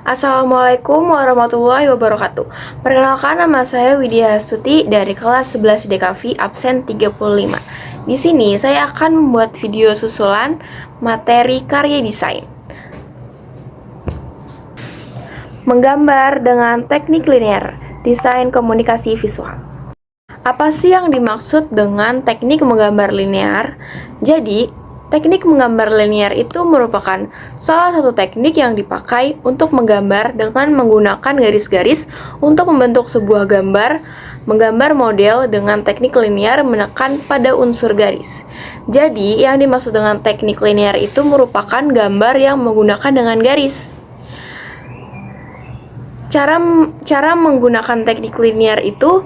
Assalamualaikum warahmatullahi wabarakatuh. Perkenalkan, nama saya Widya Astuti dari kelas 11 DKV absen 35. Di sini saya akan membuat video susulan materi karya desain. Menggambar dengan teknik linear, desain komunikasi visual. Apa sih yang dimaksud dengan teknik menggambar linear? Jadi, teknik menggambar linear itu merupakan salah satu teknik yang dipakai untuk menggambar dengan menggunakan garis-garis untuk membentuk sebuah gambar. Menggambar model dengan teknik linear menekan pada unsur garis. Jadi, yang dimaksud dengan teknik linear itu merupakan gambar yang menggunakan dengan garis. Cara menggunakan teknik linear itu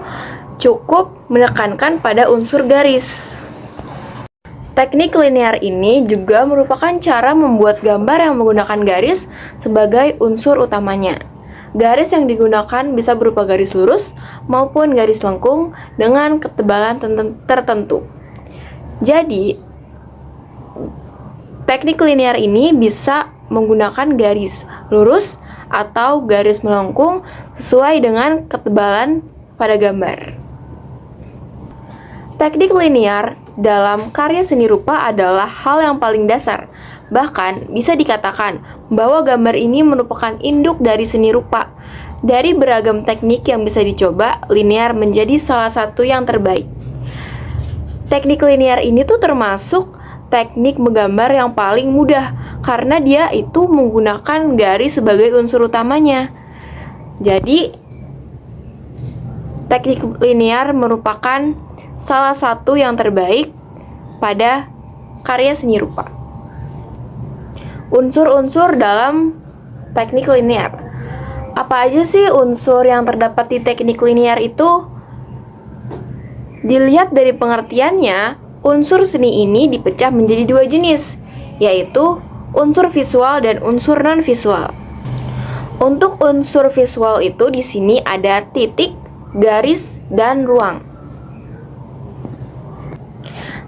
cukup menekankan pada unsur garis. Teknik linear ini juga merupakan cara membuat gambar yang menggunakan garis sebagai unsur utamanya. Garis yang digunakan bisa berupa garis lurus maupun garis lengkung dengan ketebalan tertentu. Jadi, teknik linear ini bisa menggunakan garis lurus atau garis melengkung sesuai dengan ketebalan pada gambar. Teknik linear dalam karya seni rupa adalah hal yang paling dasar. Bahkan bisa dikatakan bahwa gambar ini merupakan induk dari seni rupa. Dari beragam teknik yang bisa dicoba, linear menjadi salah satu yang terbaik. Teknik linear ini tuh termasuk teknik menggambar yang paling mudah karena dia itu menggunakan garis sebagai unsur utamanya. Jadi, teknik linear merupakan salah satu yang terbaik pada karya seni rupa. Unsur-unsur dalam teknik linear. Apa aja sih unsur yang terdapat di teknik linear itu? Dilihat dari pengertiannya, unsur seni ini dipecah menjadi dua jenis, yaitu unsur visual dan unsur non-visual. Untuk unsur visual itu di sini ada titik, garis, dan ruang.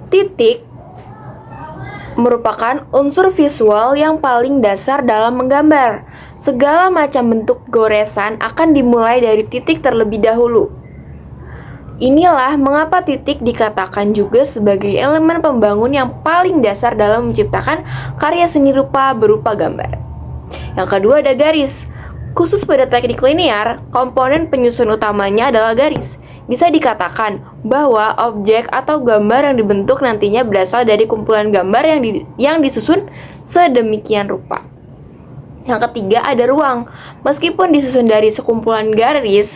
Titik merupakan unsur visual yang paling dasar dalam menggambar. Segala macam bentuk goresan akan dimulai dari titik terlebih dahulu. Inilah mengapa titik dikatakan juga sebagai elemen pembangun yang paling dasar dalam menciptakan karya seni rupa berupa gambar. Yang kedua ada garis. Khusus pada teknik linear, komponen penyusun utamanya adalah garis. Bisa dikatakan bahwa objek atau gambar yang dibentuk nantinya berasal dari kumpulan gambar yang disusun sedemikian rupa. Yang ketiga ada ruang. Meskipun disusun dari sekumpulan garis,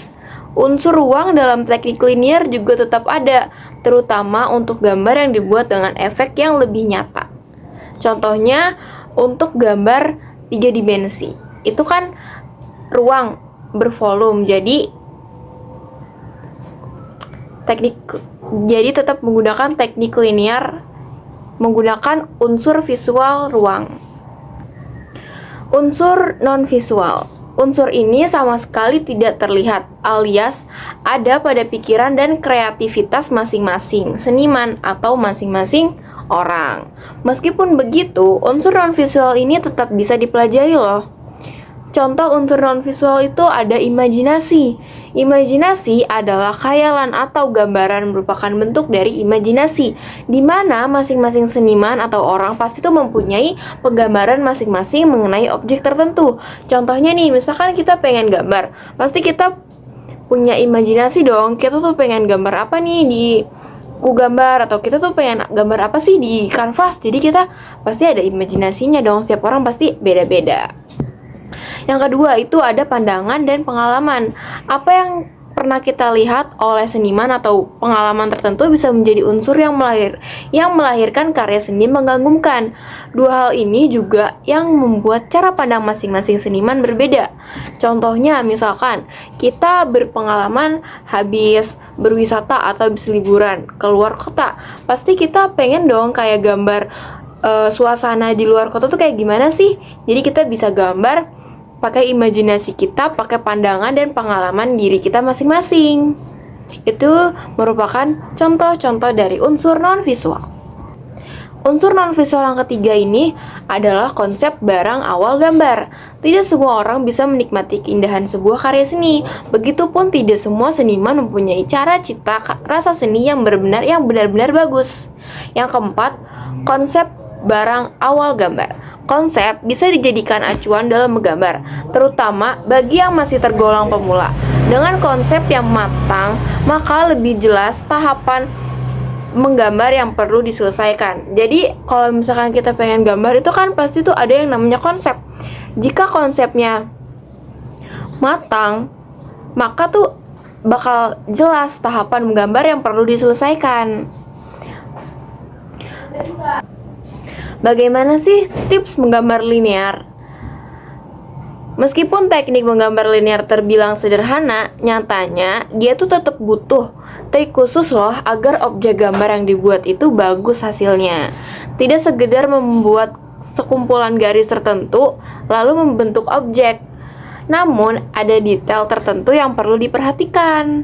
unsur ruang dalam teknik linear juga tetap ada, terutama untuk gambar yang dibuat dengan efek yang lebih nyata. Contohnya untuk gambar 3 dimensi. Itu kan ruang bervolume. Jadi tetap menggunakan teknik linear menggunakan unsur visual ruang. Unsur non-visual. Unsur ini sama sekali tidak terlihat, alias ada pada pikiran dan kreativitas masing-masing seniman atau masing-masing orang. Meskipun begitu, unsur non-visual ini tetap bisa dipelajari loh. Contoh unsur non-visual itu ada imajinasi. Imajinasi adalah khayalan atau gambaran merupakan bentuk dari imajinasi, di mana masing-masing seniman atau orang pasti itu mempunyai penggambaran masing-masing mengenai objek tertentu. Contohnya nih, misalkan kita pengen gambar, pasti kita punya imajinasi dong. Kita tuh pengen gambar apa nih di gambar, atau kita tuh pengen gambar apa sih di kanvas. Jadi kita pasti ada imajinasinya dong. Setiap orang pasti beda-beda. Yang kedua itu ada pandangan dan pengalaman. Apa yang pernah kita lihat oleh seniman atau pengalaman tertentu bisa menjadi unsur yang melahirkan karya seni mengagumkan. Dua hal ini juga yang membuat cara pandang masing-masing seniman berbeda. Contohnya misalkan kita berpengalaman habis berwisata atau habis liburan ke luar kota, pasti kita pengen dong kayak gambar suasana di luar kota tuh kayak gimana sih. Jadi kita bisa gambar pakai imajinasi kita, pakai pandangan dan pengalaman diri kita masing-masing. Itu merupakan contoh-contoh dari unsur non-visual. Unsur non-visual yang ketiga ini adalah konsep barang awal gambar. Tidak semua orang bisa menikmati keindahan sebuah karya seni. Begitupun tidak semua seniman mempunyai cara cipta rasa seni yang benar-benar bagus. Yang keempat, konsep barang awal gambar. Konsep bisa dijadikan acuan dalam menggambar, terutama bagi yang masih tergolong pemula. Dengan konsep yang matang, maka lebih jelas tahapan menggambar yang perlu diselesaikan. Jadi kalau misalkan kita pengen gambar itu kan pasti tuh ada yang namanya konsep. Jika konsepnya matang, maka tuh bakal jelas tahapan menggambar yang perlu diselesaikan. Bagaimana sih tips menggambar linear? Meskipun teknik menggambar linear terbilang sederhana, nyatanya dia tuh tetap butuh trik khusus loh agar objek gambar yang dibuat itu bagus hasilnya. Tidak sekedar membuat sekumpulan garis tertentu lalu membentuk objek. Namun ada detail tertentu yang perlu diperhatikan.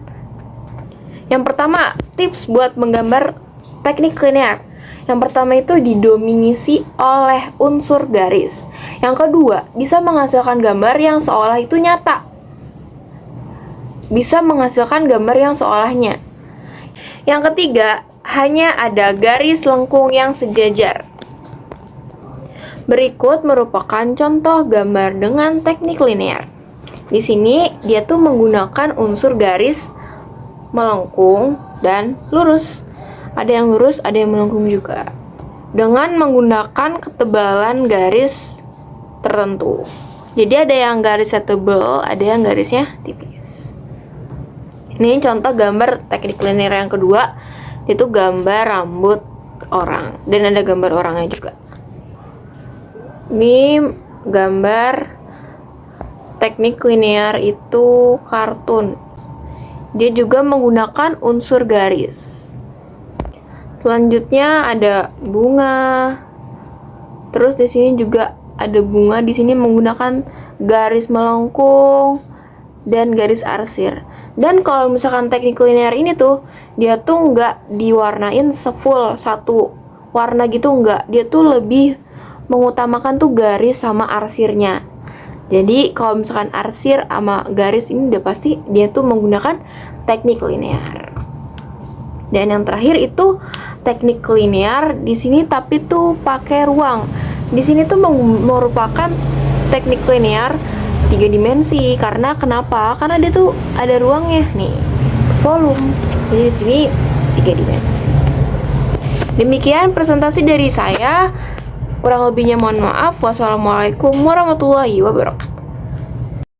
Yang pertama, tips buat menggambar teknik linear. Yang pertama itu didominasi oleh unsur garis. Yang kedua, bisa menghasilkan gambar yang seolah itu nyata. Bisa menghasilkan gambar yang seolahnya. Yang ketiga, hanya ada garis lengkung yang sejajar. Berikut merupakan contoh gambar dengan teknik linear. Di sini dia tuh menggunakan unsur garis melengkung dan lurus. Ada yang lurus, ada yang melengkung juga. Dengan menggunakan ketebalan garis tertentu. Jadi ada yang garisnya tebal, ada yang garisnya tipis. Ini contoh gambar teknik linear yang kedua, itu gambar rambut orang dan ada gambar orangnya juga. Ini gambar teknik linear itu kartun. Dia juga menggunakan unsur garis. Selanjutnya ada bunga. Terus di sini juga ada bunga, di sini menggunakan garis melengkung dan garis arsir. Dan kalau misalkan teknik linear ini tuh dia tuh nggak diwarnain sefull satu warna gitu, nggak. Dia tuh lebih mengutamakan tuh garis sama arsirnya. Jadi kalau misalkan arsir sama garis ini udah pasti dia tuh menggunakan teknik linear. Dan yang terakhir itu teknik linear di sini tapi tuh pakai ruang. Di sini tuh merupakan teknik linear 3 dimensi. Karena kenapa? Karena dia tuh ada ruangnya nih, volume. Jadi di sini 3 dimensi. Demikian presentasi dari saya. Kurang lebihnya mohon maaf. Wassalamualaikum warahmatullahi wabarakatuh.